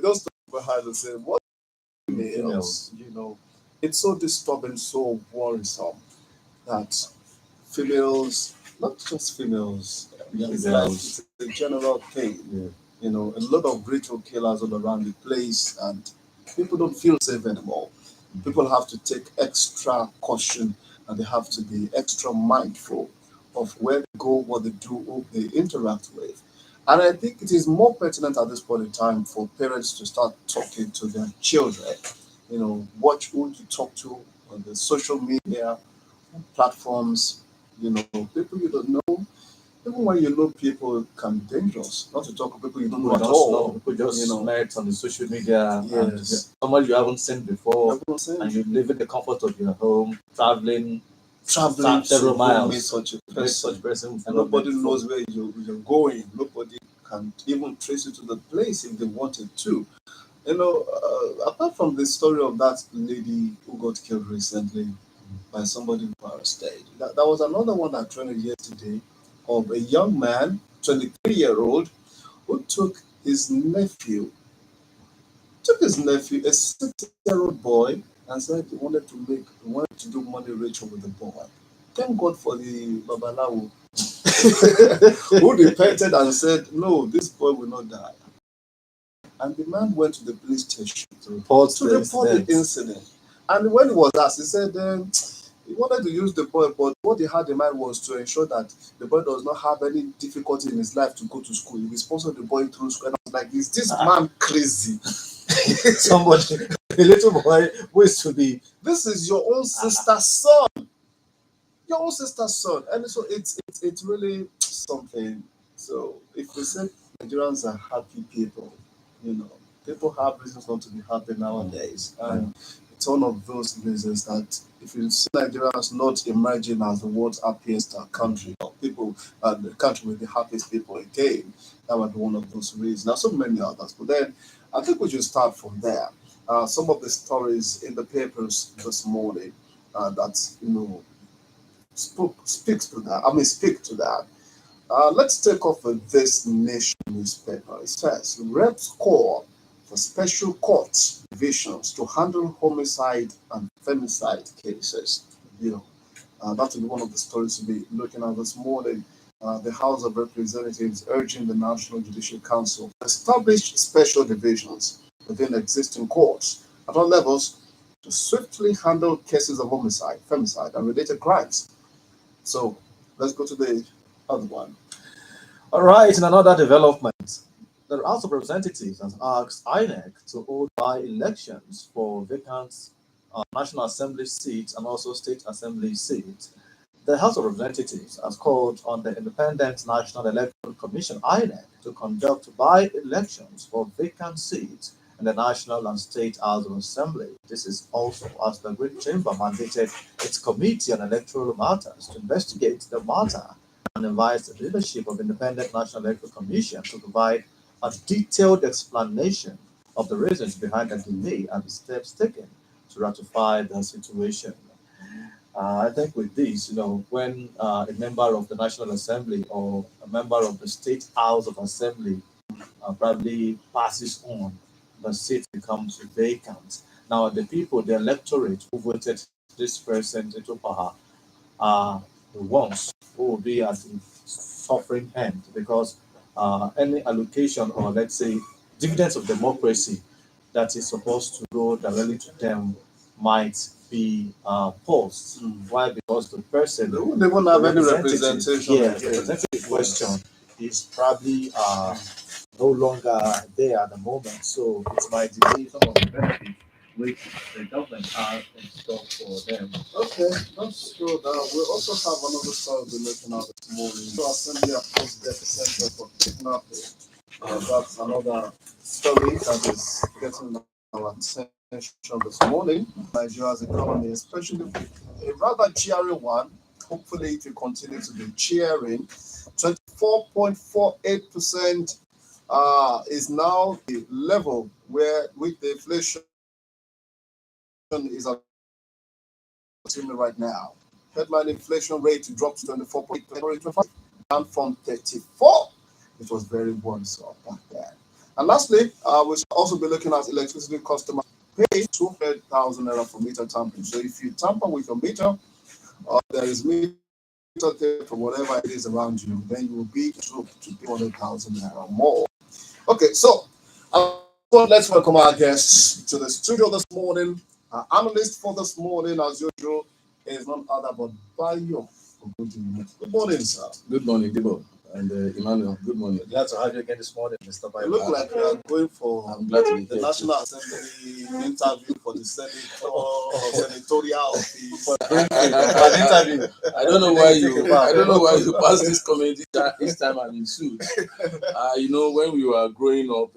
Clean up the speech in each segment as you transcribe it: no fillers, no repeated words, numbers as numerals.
just behind and say, what females? It's so disturbing, so worrisome that females, not just females, it's like it's a general thing. Yeah. A lot of ritual killers all around the place, and people don't feel safe anymore. People have to take extra caution, and they have to be extra mindful of where they go, what they do, who they interact with. And I think it is more pertinent at this point in time for parents to start talking to their children. Watch who you talk to on the social media platforms, people you don't know. Even when you know people can be dangerous, not to talk to people you don't know at all. People just met on the social media, and someone you haven't seen before, and you live in the comfort of your home, traveling several miles. Meet such person. And nobody knows where you're going. Nobody can even trace you to the place if they wanted to. Apart from the story of that lady who got killed recently by somebody in Kwara State, that was another one that trended yesterday of a young man, 23-year-old, who took his nephew, a 6-year-old boy, and said he wanted to do money ritual with the boy. Thank God for the Babalawo who repented and said, no, this boy will not die. And the man went to the police station to report the incident. And when he was asked, he said he wanted to use the boy, but what he had in mind was to ensure that the boy does not have any difficulty in his life to go to school. He sponsored the boy through school. And I was like, is this man crazy? Somebody, a little boy who is to be. This is your own sister's son. Your own sister's son. And so it's really something. So if we say Nigerians are happy people, people have reasons not to be happy nowadays. And it's one of those reasons that if you see Nigerians not emerging as the world's happiest country, or people, the country with the happiest people again, that would be one of those reasons. Now, so many others. But then I think we should start from there. Some of the stories in the papers this morning that, speak to that. Let's take off with this Nation newspaper. It says, Reps call for special court divisions to handle homicide and femicide cases. That will be one of the stories to be looking at this morning. The House of Representatives urging the National Judicial Council to establish special divisions within existing courts at all levels to swiftly handle cases of homicide, femicide, and related crimes. So let's go to the other one. All right, in another development, the House of Representatives has asked INEC to hold by-elections for vacant National Assembly seats and also State Assembly seats. The House of Representatives has called on the Independent National Electoral Commission, INEC, to conduct by-elections for vacant seats in the National and State House of Assembly. This is also as the Great Chamber mandated its Committee on Electoral Matters to investigate the matter and invites the leadership of Independent National Electoral Commission to provide a detailed explanation of the reasons behind the delay and the steps taken to ratify the situation. I think with this, when a member of the National Assembly or a member of the State House of Assembly probably passes on, the seat becomes vacant. Now, the people, the electorate who voted this person into power are the ones who will be at the suffering end because any allocation or, let's say, dividends of democracy that is supposed to go directly to them might be paused. Why? Because the person they won't have any representation. Yes, the representative question is probably no longer there at the moment. So it might delay some of the benefits which the government has in stock for them. Okay, let's go down. We also have another story we're looking at this morning. So Assembly opposed deficit center for kidnapping. That's another story that is getting our attention this morning. Nigeria's economy, especially a rather cheering one. Hopefully, it will continue to be cheering. 24.48% is now the level where with the inflation is assuming right now. Headline inflation rate dropped to 24.8%, down from 34. It was very worrisome back then. And lastly, we should also be looking at electricity customer pay 200,000 naira for meter tampering. So if you tamper with your meter, there is meter theft or whatever it is around you, then you will be to pay 100,000 naira more. Okay, so let's welcome our guests to the studio this morning. Our analyst for this morning, as usual, is none other but Bayo. Good morning, sir. Good morning, Debo and Emmanuel. Good morning. Glad to have you again this morning, Mr. You Bayo. look like you are going for I'm glad to be the here. National Assembly interview for the Senate or senatorial office. An interview. I don't know why you pass this comment each time I'm in suit. When we were growing up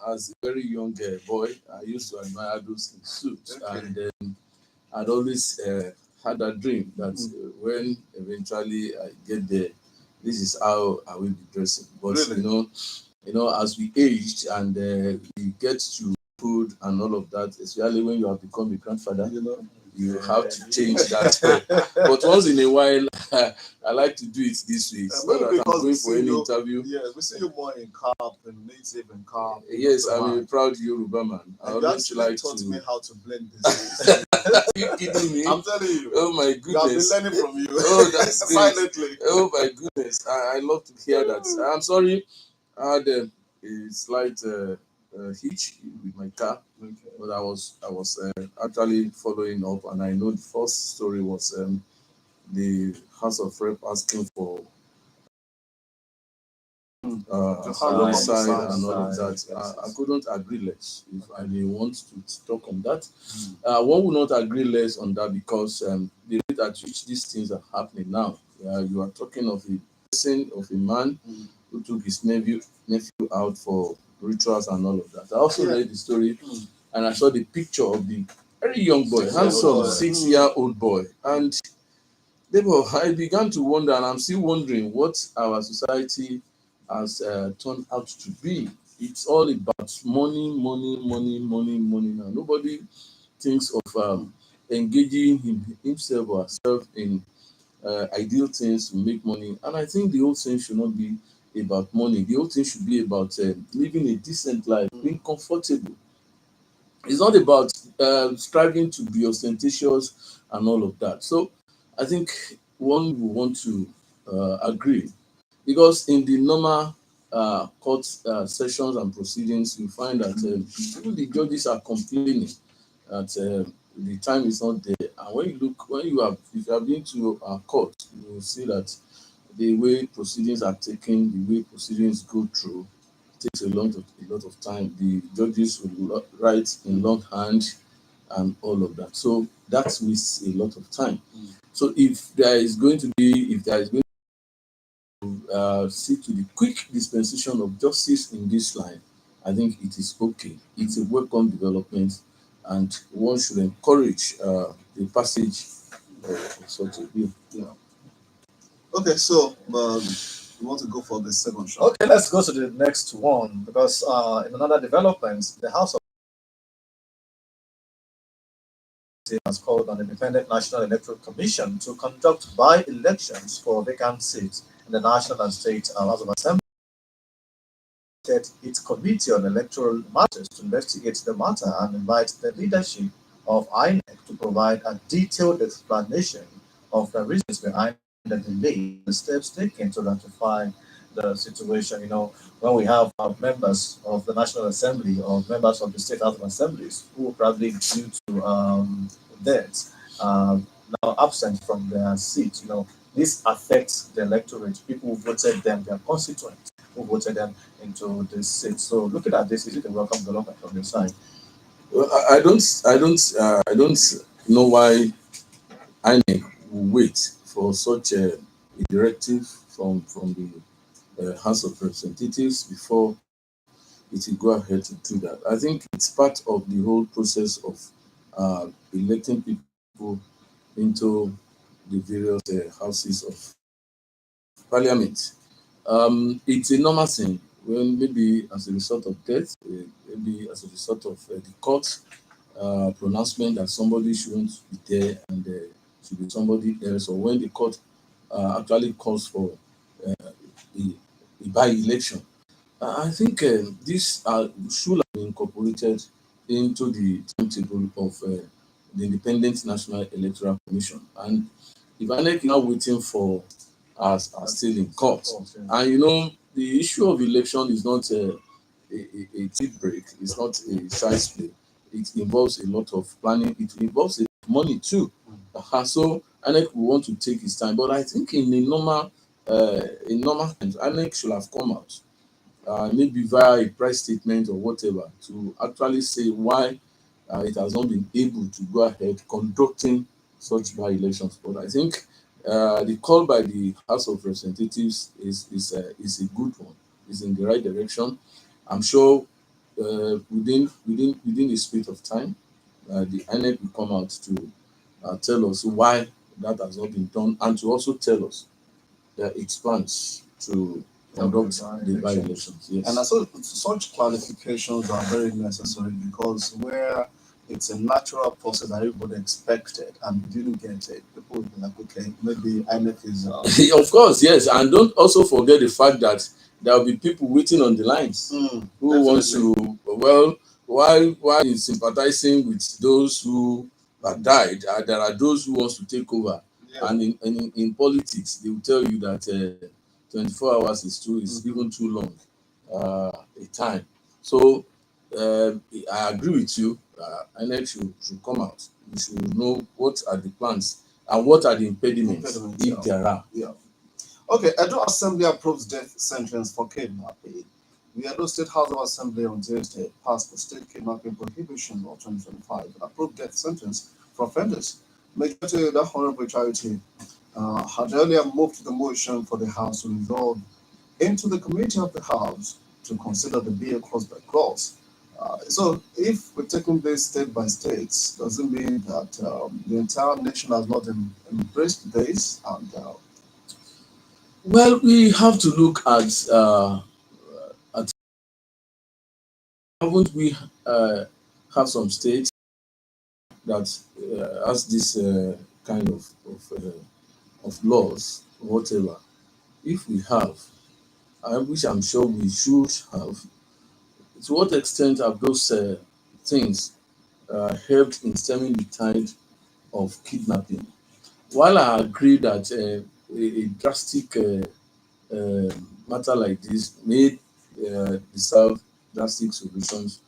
as a very young boy, I used to admire those in suits, and I'd always had that dream that when eventually I get there, this is how I will be dressing. But Really? as we aged and we get to food and all of that, especially when you have become a grandfather, you have to change that. But once in a while, I like to do it this way. So that I'm going for any interview. Yeah, we see you more in cap and native and cap. Yes, I'm a proud Yoruba man. I And you always actually like taught to. me how to blend this. Are you kidding me? I'm telling you. Oh my We have been goodness. learning from you. Oh, that's great. Silently. Oh my goodness. I love to hear that. I'm sorry. I had a slight hitch with my car, but I was actually following up, and I know the first story was the House of Rep asking for homicide and all of that. I couldn't agree less. If I may want to talk on that, one would not agree less on that because the rate at which these things are happening now, you are talking of a person, of a man who took his nephew out for rituals and all of that. I also read the story and I saw the picture of the very young boy, handsome 6-year-old boy, and I began to wonder, and I'm still wondering what our society has turned out to be. It's all about money, money, money, money, money now. Nobody thinks of engaging himself or herself in ideal things to make money. And I think the whole thing should not be about money. The whole thing should be about living a decent life, being comfortable. It's not about striving to be ostentatious and all of that. So I think one will want to agree because in the normal court sessions and proceedings, you find that even the judges are complaining that the time is not there. And if you have been to a court, you will see that the way proceedings are taken, the way proceedings go through, takes a lot of time. The judges will write in longhand and all of that. So that wastes a lot of time. So if there is going to see to the quick dispensation of justice in this line, I think it is okay. It's a welcome development, and one should encourage the passage of such a bill. Okay, so you want to go for the second shot? Okay, let's go to the next one because in another development, the House of has called on the Independent National Electoral Commission to conduct by-elections for vacant seats in the National and State House of Assembly. Its Committee on Electoral Matters to investigate the matter and invite the leadership of INEC to provide a detailed explanation of the reasons behind the delay, the steps taken to rectify the situation. When we have members of the National Assembly or members of the State House of Assemblies who probably due to death now absent from their seat, this affects the electorate, people who voted them, their constituents who voted them into this seat. So looking at this, is it a welcome development from your side? Well, I don't know why INEC will wait for such a directive from the House of Representatives before it will go ahead to do that. I think it's part of the whole process of electing people into the various houses of parliament. It's a normal thing when maybe as a result of death, maybe as a result of the court pronouncement that somebody shouldn't be there and should be somebody else, or when the court actually calls for a by-election. I think this should have been incorporated into the timetable of the Independent National Electoral Commission. And if INEC is now waiting for us are still in court. And you know, the issue of election is not a tea break, it's not a child's play. It involves a lot of planning, it involves a lot of money too. So INEC will want to take its time. But I think in normal times, INEC should have come out maybe via a press statement or whatever, to actually say why it has not been able to go ahead conducting such by elections. But I think the call by the House of Representatives is a good one. Is in the right direction. I'm sure within a space of time, the INEC will come out to tell us why that has not been done, and to also tell us its plans to conduct the by-elections. Yes. And so such clarifications are very necessary, because where it's a natural process that everybody expected and we didn't get it, people will be like, okay, maybe INEC is. Of course, yes. And don't also forget the fact that there will be people waiting on the lines who wants to, well, while in sympathizing with those who have died, there are those who wants to take over. Yeah. And in politics, they will tell you that 24 hours is even too long a time. So I agree with you. INEC should come out. We should know what are the plans and what are the impediments if there are. Yeah. Okay, Edo Assembly approves death sentence for kidnapping. The Edo State House of Assembly on Tuesday passed the state kidnapping prohibition law 2025 and approved death sentence for offenders. Majority of the Honorable Charity had earlier moved the motion for the House to resolve into the committee of the House to consider the bill clause by clause. So, if we're taking this state by state, does it mean that the entire nation has not embraced this? And well, we have to look at haven't we have some states that has this kind of laws, whatever. If we have, which I'm sure we should have, to what extent have those things helped in stemming the tide of kidnapping? While I agree that a drastic matter like this may deserve drastic solutions,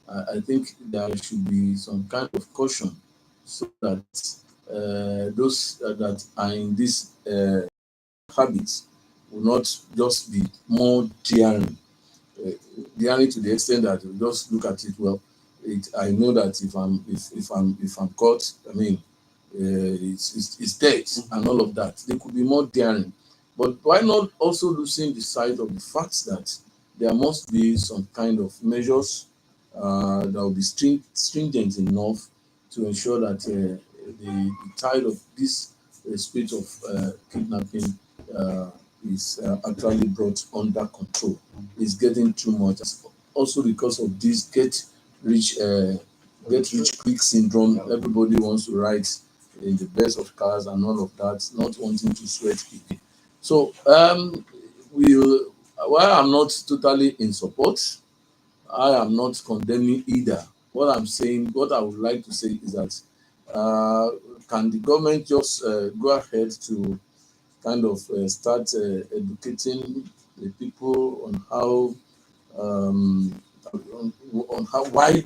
I think there should be some kind of caution so that those that are in this habits will not just be more daring, daring to the extent that you just look at it. Well, I know that if I'm caught, I mean, it's death and all of that. They could be more daring, but why not also losing the sight of the fact that there must be some kind of measures that will be stringent enough to ensure that the tide of this spate of kidnapping is actually brought under control. It's getting too much. Also because of this get rich quick syndrome. Everybody wants to ride in the best of cars and all of that, not wanting to sweat again. So while I'm not totally in support, I am not condemning either. What I would like to say is that can the government just go ahead to kind of start educating the people on how why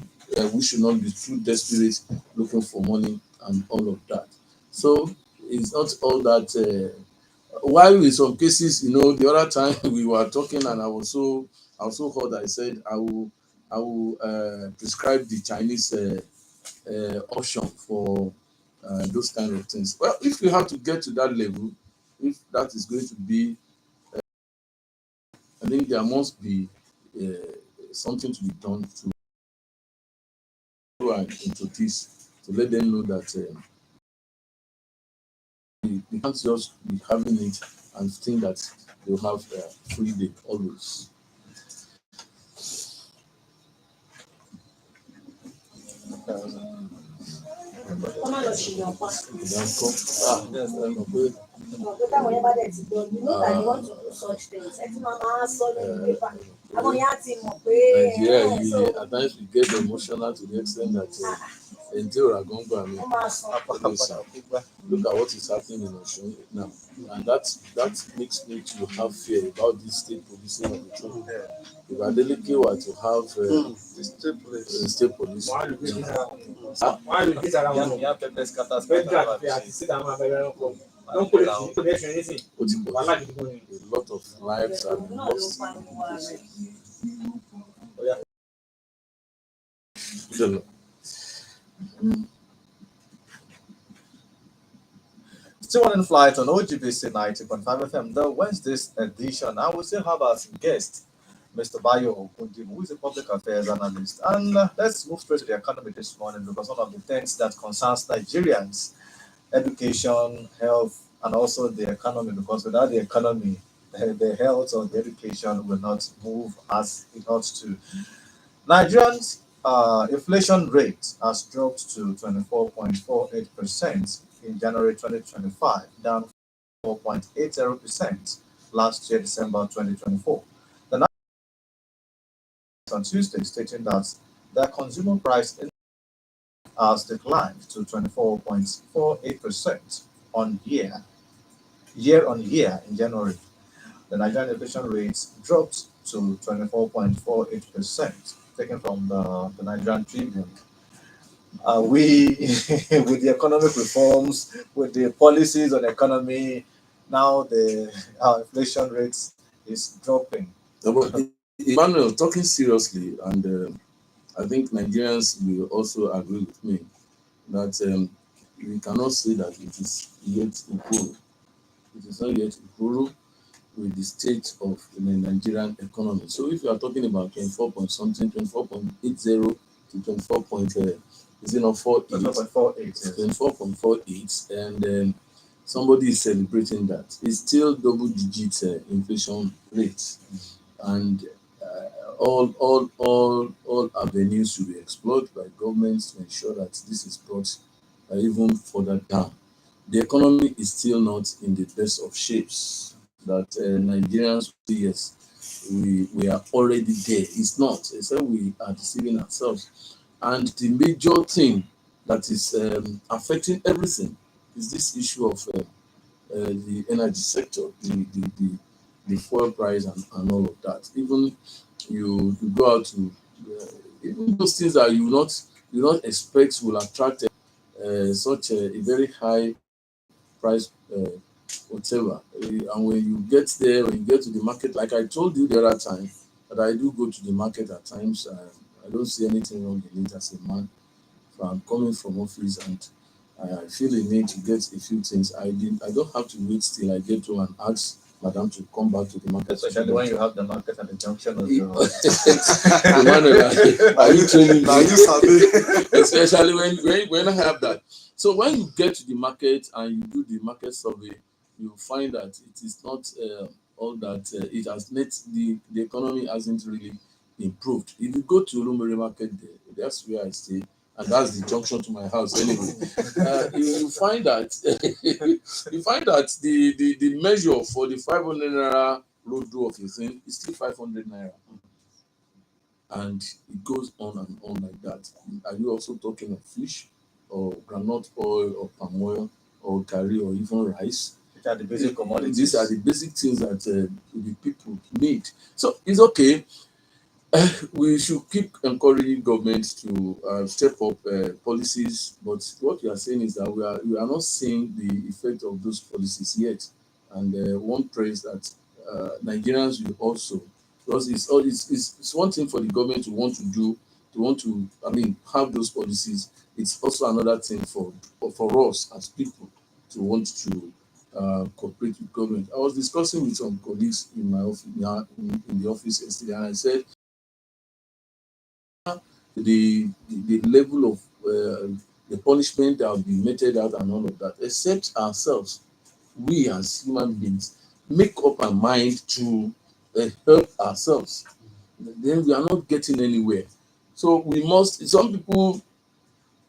we should not be too desperate looking for money and all of that. So it's not all that. While in some cases, you know, the other time we were talking and I was so hot. I said I will prescribe the Chinese option for those kind of things. Well, if we have to get to that level, if that is going to be, I think there must be something to be done to into this, to let them know that they can't just be having it and think that they'll have free day always. Nigeria, at times we get emotional to the extent that until Ragongba, look at what is happening in Osun now, and that makes me to have fear about this state policing of the truth. If Adeleke were to have The state police. state police, a lot of lives are lost. Still on in flight on OGBC 90.5 FM, the Wednesday's edition. I will still have as guest Mr. Bayo Okundim, who is a public affairs analyst. And let's move straight to the economy this morning because one of the things that concerns Nigerians, education, health, and also the economy, because without the economy, the health or the education will not move as it ought to. Nigerians' inflation rate has dropped to 24.48% in January 2025, down 4.80% last year, December 2024. The National on Tuesday stating that the consumer price index has declined to 24.48% year on year in January. The Nigerian inflation rate dropped to 24.48%, taken from the Nigerian Tribune. We, with the economic reforms, with the policies on the economy, now the inflation rate is dropping. Emmanuel, talking seriously, and I think Nigerians will also agree with me that we cannot say that it is yet equal. It is not yet equal with the state of the Nigerian economy. So if you are talking about 24 point something, 24.80 to 24 point, is it not 24.48? 24.48, and somebody is celebrating that. It's still double-digit inflation rate, and all avenues should be explored by governments to ensure that this is brought even further down. The economy is still not in the best of shapes. That Nigerians, yes, we are already there. It's not. It's that we are deceiving ourselves. And the major thing that is affecting everything is this issue of the energy sector, the fuel price and all of that. Even you go out to even those things that you not expect will attract such a very high price whatever. And when you get there, when you get to the market, like I told you the other time, that I do go to the market at times. I don't see anything wrong in it as a man. So I'm coming from office and I feel a need to get a few things. I don't have to wait till I get home and ask Madam to come back to the market. Especially when you have the market at the junction of your... Emmanuel, are you training me? Especially when I have that. So when you get to the market and you do the market survey, you find that it is not all that it has made the economy hasn't really improved. If you go to Lumere market there, that's where I stay, and that's the junction to my house anyway. You find that the measure for the 500 naira road of a thing is still 500 naira, and it goes on and on like that. Are you also talking of fish, or groundnut oil, or palm oil, or curry, or even rice? Which are the basic commodities. These are the basic things that the people need. So it's okay. We should keep encouraging government to step up policies, but what you are saying is that we are not seeing the effect of those policies yet. And one prays that Nigerians will also, because it's one thing for the government to want to do, have those policies. It's also another thing for us as people to want to cooperate with government. I was discussing with some colleagues in my office in the office yesterday, and I said, the level of the punishment that will be meted out and all of that, except ourselves, we as human beings make up our mind to help ourselves, then we are not getting anywhere. So we must, some people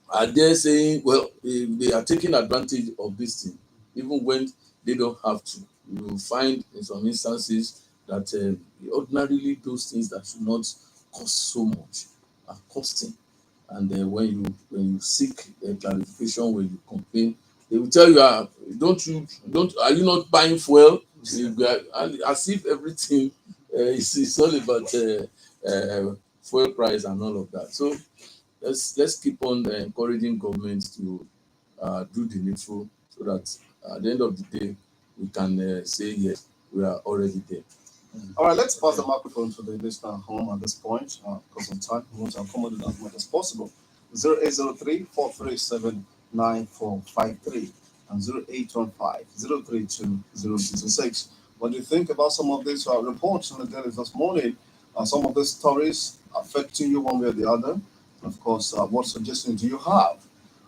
are there saying, well, they are taking advantage of this thing, even when they don't have to. You will find in some instances that ordinarily those things that should not cost so much are costing. And when you seek clarification, when you complain, they will tell you, are you not buying fuel? As if everything is all about fuel price and all of that. So let's keep on encouraging governments to do the needful, so that at the end of the day we can say yes, we are already there. All right, let's pass the microphone to the listener at home at this point, because of time. We want to accommodate as much as possible. 0803 437 9453 and 0815 032 What do you think about some of these reports in the daily this morning? Some of these stories affecting you one way or the other? Of course, what suggestions do you have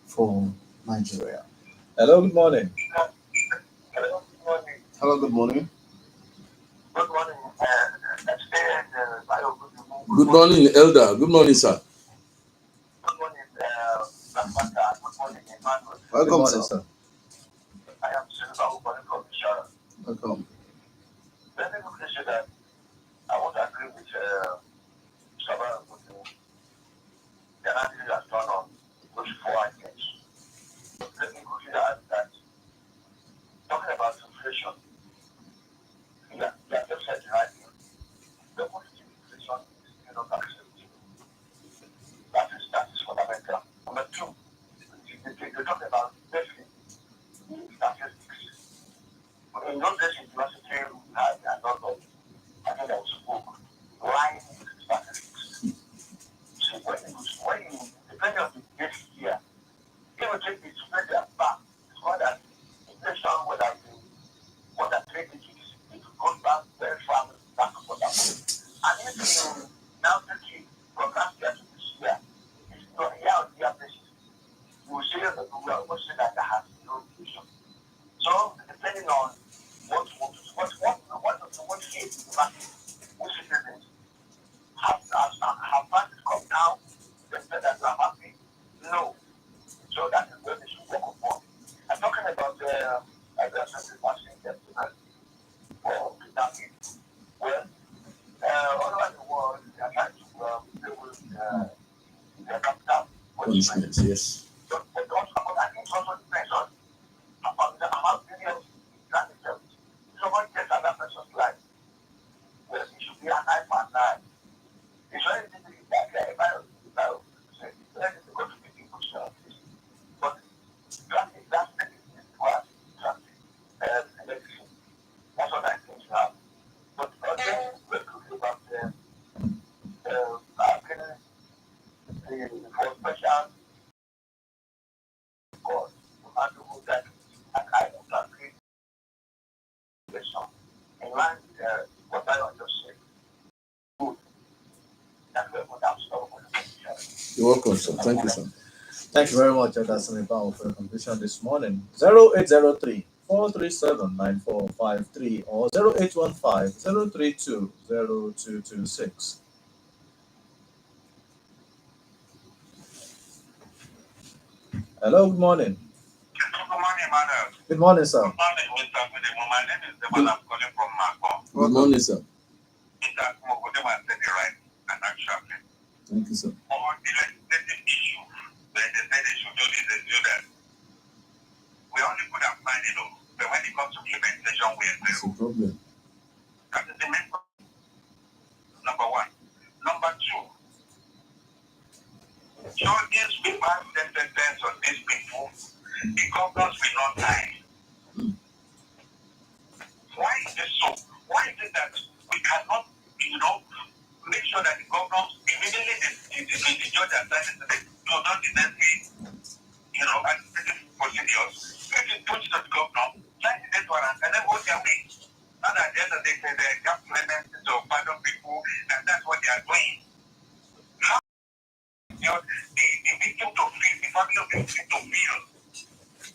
for Nigeria? Hello, good morning. Hello, good morning. Good morning. Good morning, Elder. Good morning, sir. Good morning, Lamata. Good morning, Emmanuel. Welcome, Good morning, sir. sir. I am Silva Ubani from Ishara. Welcome. Let me quickly say that I want to agree with Sabah. The analysis has done on those 4 items. Let me quickly add that talking about inflation, you have just said right here. The quantity inflation is still not acceptable. That is fundamental. Number 2, they talk about deficit statistics. In those days in university, we had a lot of, I think that was spoke, lying statistics. So when you, depending on the date here, it will take this further back. It's called that inflation would have been more than 3 digits. It goes back very far back for that. And if you now take it from last year to this year, it's not year-on-year basis. You will see that we are almost saying that there has been no inflation. So depending on what hit the market, which citizens have prices come down, they said that we are happy. No. So that is where they should work upon. I'm talking about I just said the vaccine yesterday for vitamin. Well, all over the world, they are trying to deal with their capital Punishment, yes. But also, I think it also depends on the amount of billions that is left. If someone gets another person's life, well, it should be an eye for an eye. It's very difficult if I say, let it go to the people's service. But traffic, that's the thing requires traffic election. That's what I think you have. But again, we're talking about for special God to handle that, and I would agree with some. In line with what I just said, good. That way, what I'm sorry. You're welcome, sir. Thank you, sir. Thank you very much, Elder Sanibawo, for your contribution this morning. 0803 437 9453 or 0815 032 0226. Hello, good morning. Good morning, Emmanuel. Good morning, sir. Good morning, Mr. Kudemo. My name is Debo. I'm calling from Marco. Good morning, sir. Mr. Kudemo has said it right and actually. Thank you, sir. On the legislative issue, when they say they should do this, they do that. We only could have planned it, but when it comes to implementation, we are That's a problem. That is the main problem. Number 1. Number 2, judges will pass the sentence on these people. The governors will not die. Why is this so? Why is it that we cannot, make sure that the governors immediately the judge has decided to do not necessarily, administrative procedures. If you put it to the governor, sign the death warrant, and then go their way. And at the end of the day, they have clemency to pardon people, and that's what they are doing. How the victim to feel, the family of the victim to feel,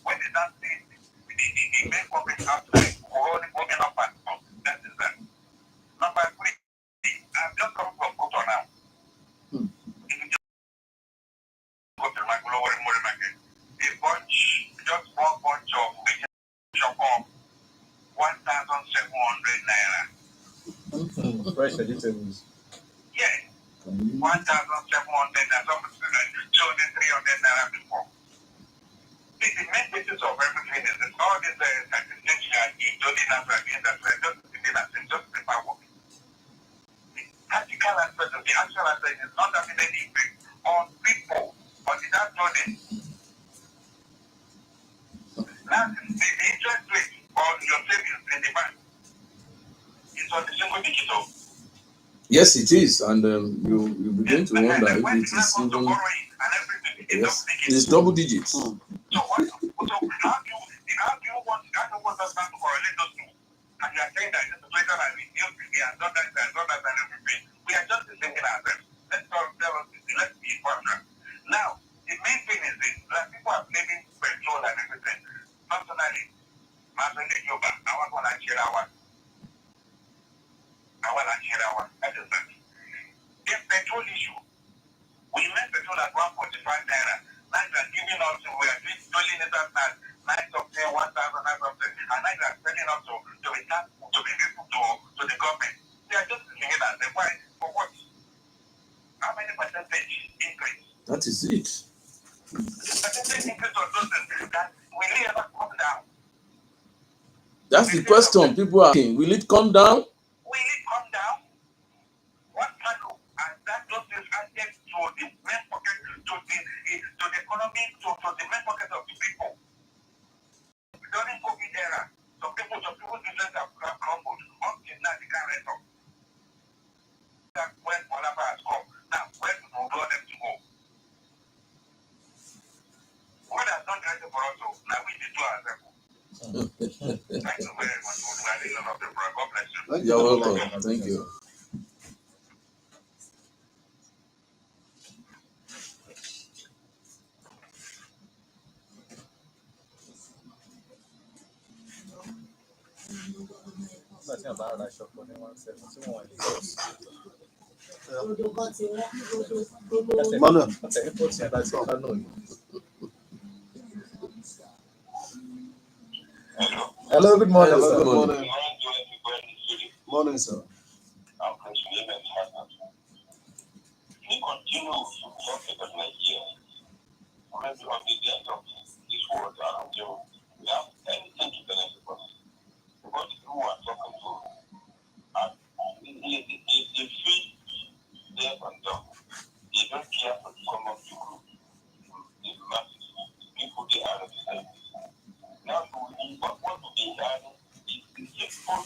when they don't see the main public outside, holding up and up, that is that. Number 3, I've just come from Koto now. If you just go to my global market, just one bunch of vegetable 1,700 naira. Fresh vegetables. Yeah. 1,700 and something, 200, 300 naira before. See, the main basis of everything is this, all these statistics you are doing that again, that's just paperwork. The practical aspect of the actual aspect is not having any effect on people, but it has done it. Now, the interest rate on your savings in the bank is on the single digital. Yes, it is, and you begin to wonder if it is even. Yes, it's double digits. So how do you want us to correlate those two? And you are saying that it's a greater than we feel we are not that and everything. We are just thinking ourselves. Let's be partner. Now, the main thing is this, that people are blaming petrol and everything. Personally, Yoba, I want to share our. That is that. The petrol issue. We made petrol at 145 naira. Now you are giving us, we are doing it at 9 something, 1,000 something, and now you are selling us to the government. They are just giving it as a why for what? How many percentage increase? That is it. Percentage increase on those things that will it ever come down? That's the question people are asking. Will it come down? Will it come down? What value has that those things added to the main pocket, to the economy, to the main pocket of the people? During COVID era, some people's business have crumbled. Until now, they can't rent up. That's when Olaba has come. Now, where do we want them to go? God has not granted for us, so now we need to ourselves. Thank you very much for the validation of the program. God bless you. You're welcome. Thank you. Emmanuel. Hello, good morning. Hello, Sir. good morning. Morning, sir. We continue to talk about Nigeria. Maybe on the end of this world until we have anything to benefit us. Because who are talking to, and they feel deaf and dumb. They don't care for the common people. The masses, people they are representing. Now, what do they have is the simple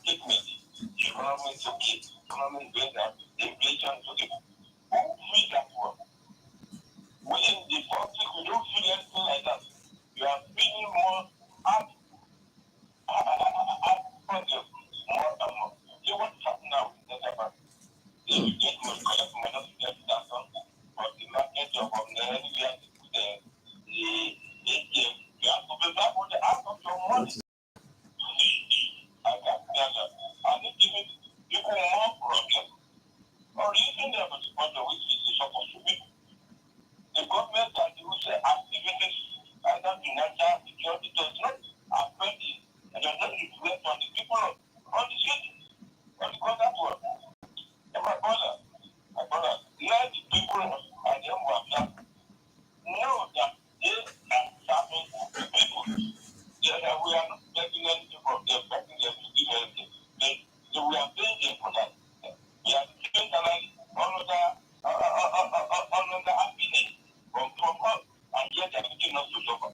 statement. The economy is okay, the economy is better, the inflation is okay. Who feel that one? We in the public, we don't feel anything like that. We are feeling more hard problem, more and more. See what's happening now in the Japan. They will get more collect money to get that done. But the market of the ATM, you have to be back with the out of your money. And it gives people more problem. Or even there was a point which is supposed to be. The government and the activities either financial security does not affect it and does not reflect on the people on the city, on the contact world. And my brother, let the people and them who have done know that they are serving the people. We are not getting anything from them, expecting them to give anything. We are paying them for that. We are giving salary under happiness from us, and yet they are making us to suffer.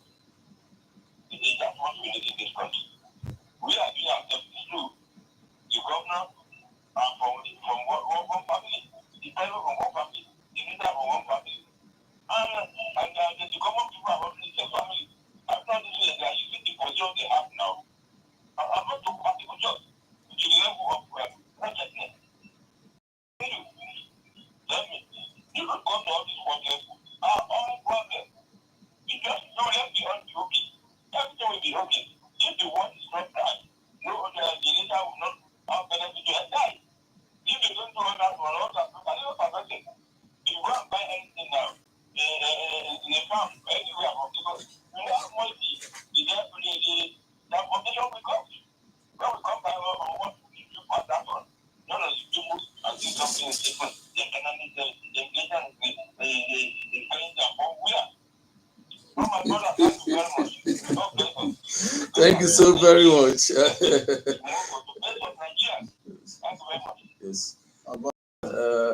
That's what we need in this country. We are doing ourselves true. The governor from one family, the president from one family, the leader from one family, and the common people are also the same family. After this, they are using the position they have now. I'm not talking about the position to the level of righteousness. You could go to all these problems, our own problem. You just know let's be okay. Everything will be okay. If the world is not right, no other the leader will not have benefit to die. If you don't do that for all that, you can never perfect it. If you go and buy anything now, in a farm, anywhere from people, you know how much the population will come. When we come by what you pass that on, none of the Thank you so very much. Yes.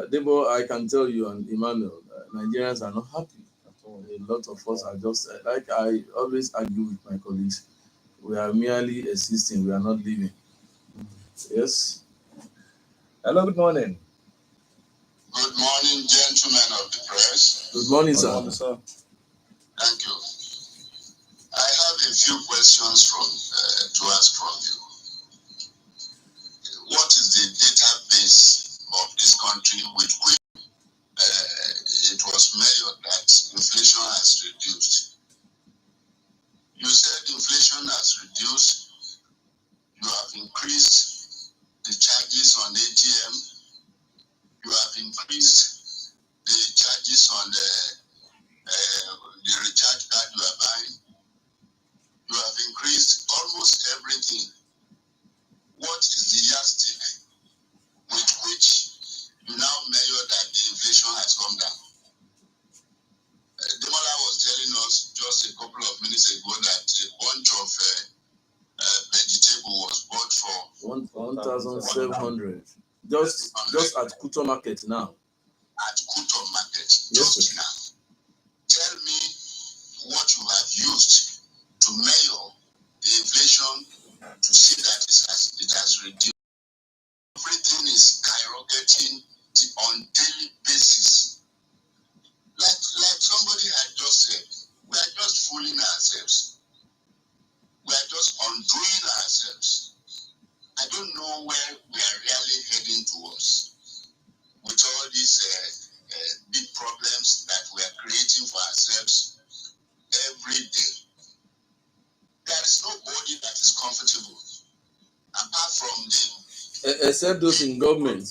Debo, I can tell you and Emmanuel, Nigerians are not happy at all. A lot of us are just like I always argue with my colleagues. We are merely existing. We are not living. Yes. Hello, good morning. Good morning, gentlemen of the press. Good morning, Good sir. morning, sir. Thank you. I have a few questions to ask from you. What is the database of this country with which it was measured that inflation has reduced? You said inflation has reduced. You have increased the charges on ATM. You have increased the charges on the recharge card you are buying. You have increased almost everything. What is the yardstick with which you now measure that the inflation has come down? Demola was telling us just a couple of minutes ago that a bunch of vegetable was bought for 1,700. Just at Kuto Market now. At Kuto Market, Yes, just now. Tell me what you have used to measure the inflation to see that it has reduced. Everything is skyrocketing on daily basis. Like somebody had just said, we are just fooling ourselves. We are just undoing ourselves. I don't know where we are really heading towards with all these big problems that we are creating for ourselves every day. There is nobody that is comfortable apart from Except those in government.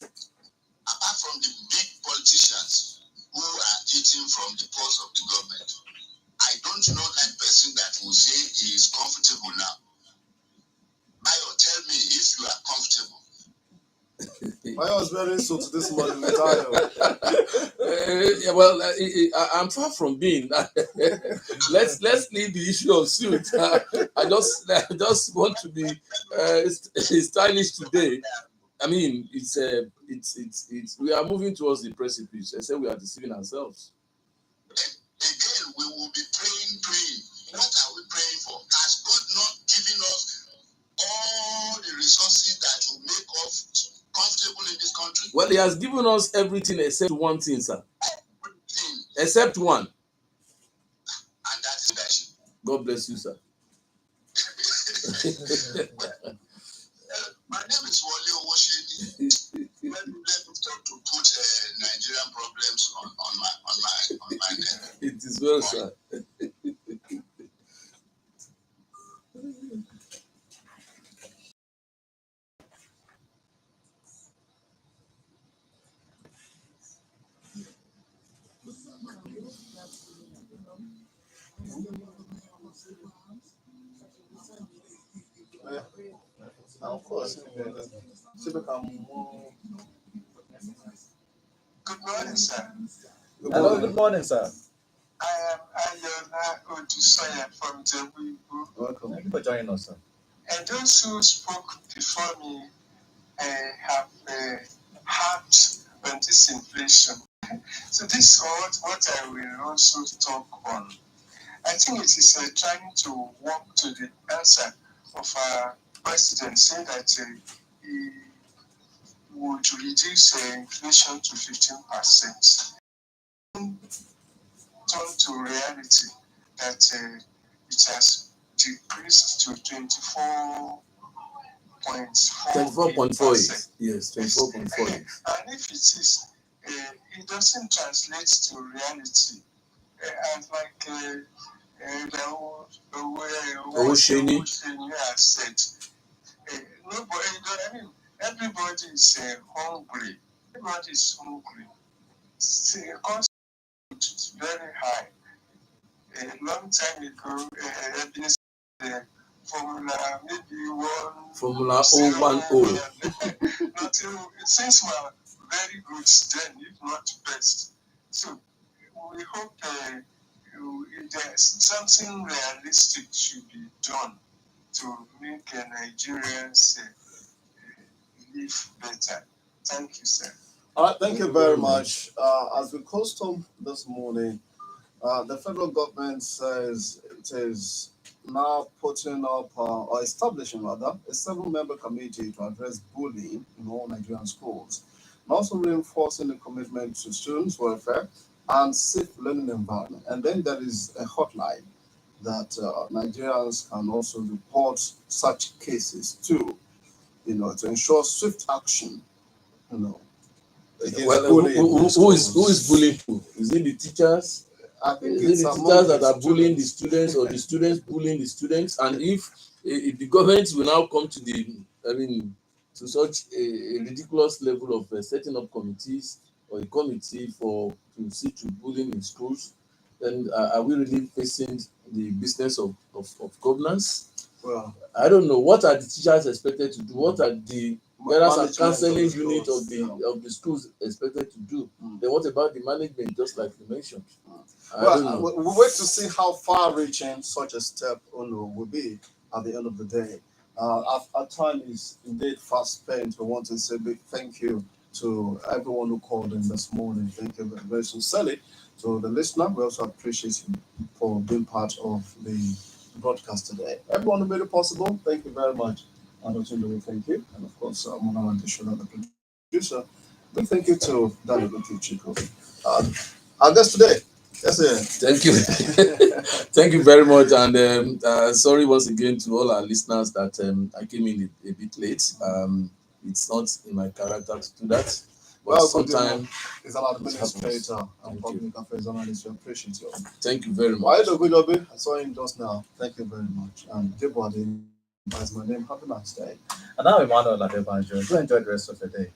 Apart from the big politicians who are eating from the purse of the government. I don't know that person that will say he is comfortable now. Bayo, tell me if you are comfortable. I was very soon to this morning with Tayo. I'm far from being. let's leave the issue of suit. I just want to be stylish today. I mean, it's we are moving towards the precipice. I say we are deceiving ourselves. Again, we will be praying. What are we praying for? Has God not given us all the resources that will make us comfortable in this country? Well, He has given us everything except one thing, sir. Everything. Except one. And that is leadership. God bless you, sir. My name is Wale Owosheni. Let me start to put Nigerian problems on my neck. It is well, sir. Of course. Good morning, sir. Hello, good morning, sir. I am Ayona Odusoya from Debo. Welcome. Thank you for joining us, sir. And those who spoke before me have harped on this inflation. So this is what I will also talk on. I think it is trying to walk to the answer of our president saying that he would reduce inflation to 15%. Turn to reality that it has decreased to 24.4. Yes, 24.4. And if it is, it doesn't translate to reality. And like Owosheni has said, everybody is hungry. Everybody is hungry. The cost is very high. A long time ago, Formula maybe one. Formula 010. Nothing. Things were very good then, if not best. So we hope if there's something realistic should be done to make Nigerians live better. Thank you, sir. All right, thank you very much. As we custom this morning, the federal government says it is now putting up or establishing rather a seven-member committee to address bullying in all Nigerian schools, and also reinforcing the commitment to students' welfare and safe learning environment. And then there is a hotline that Nigerians can also report such cases to, to ensure swift action, you know, against Well, bullying. who is bullying who? Is it the teachers? I think Is it it's the among teachers that the are bullying the students. students, or the students bullying the students? And if the government will now come to to such a ridiculous level of setting up committees or a committee to see to bullying in schools, then are we really facing the business of governance? Well, I don't know. What are the teachers expected to do? What are the parents and management counseling of the unit schools, of the schools expected to do? Mm. Then what about the management, just like you mentioned? I well, don't know. we wait to see how far-reaching such a step, will be at the end of the day. Our time is indeed fast spent. We want to say big thank you to everyone who called in this morning. Thank you very sincerely to the listener. We also appreciate you for being part of the broadcast today. Everyone who made it possible, thank you very much. And thank you. And of course, Mona Additional, the producer. Big thank you to Daniel Chico. Our guest today. Yes, sir. Thank you. Thank you very much. And sorry once again to all our listeners that I came in a bit late. It's not in my character to do that. But Well, sometimes he's an administrator and Thank public affairs analyst. We appreciate you. thank you very Why much. the good job? I saw him just now. Thank you very much. And Debo is my name. Have a nice day. And now Emmanuel Adebanjo. Do enjoy the rest of the day.